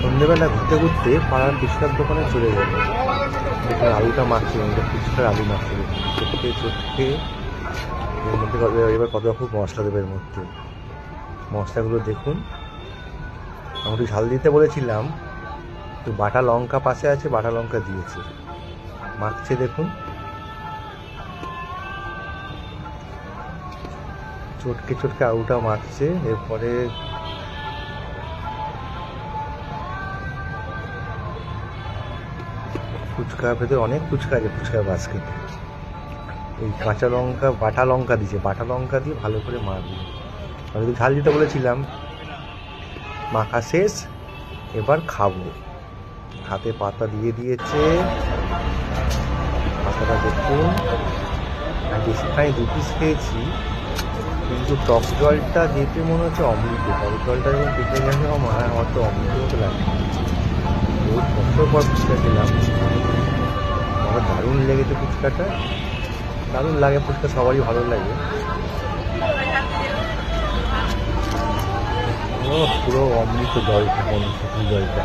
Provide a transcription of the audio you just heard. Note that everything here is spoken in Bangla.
সন্ধ্যেবেলা ঘুরতে ঘুরতে পাড়ার ফুচকার দোকানে চলে গেল। দেখুন আলুটা মাখছে, ফুচকার আলু মাখছে, চটকে চটকে এর মধ্যে এবার কত রকম মশলা দেবে। এর মধ্যে মশলাগুলো দেখুন। আমি একটু ঝাল দিতে বলেছিলাম, তো বাটা লঙ্কা পাশে আছে, বাটা লঙ্কা দিয়েছে। মাখছে দেখুন, চটকে চটকে আলুটা মাখছে। এরপরে ফুচকার ভেতরে অনেক ফুচকা আছে, ফুচকার বাস্কেটে এই কাঁচা লঙ্কা বাটা লঙ্কা দিয়েছে, বাটা লঙ্কা দিয়ে ভালো করে মাখবে। আমি তো ঝাল দিতে বলেছিলাম। মাখা শেষ, এবার খাবো। হাতে পাতা দিয়ে দিয়েছে, পাতাটা দেখুন। বেশিখানি 2 পিস খেয়েছি, কিন্তু টক জলটা দেখে মনে হচ্ছে অমৃত। টক জলটা যখন দেখে গেছে আমার তো অমৃত মতো লাগে। বহুত বছর পর ফুচকা খেলাম, আমার দারুণ লেগেছে ফুচকাটা। দারুণ লাগে ফুচকা, সবারই ভালো লাগে। পুরো অমৃত জলটা, জলটা।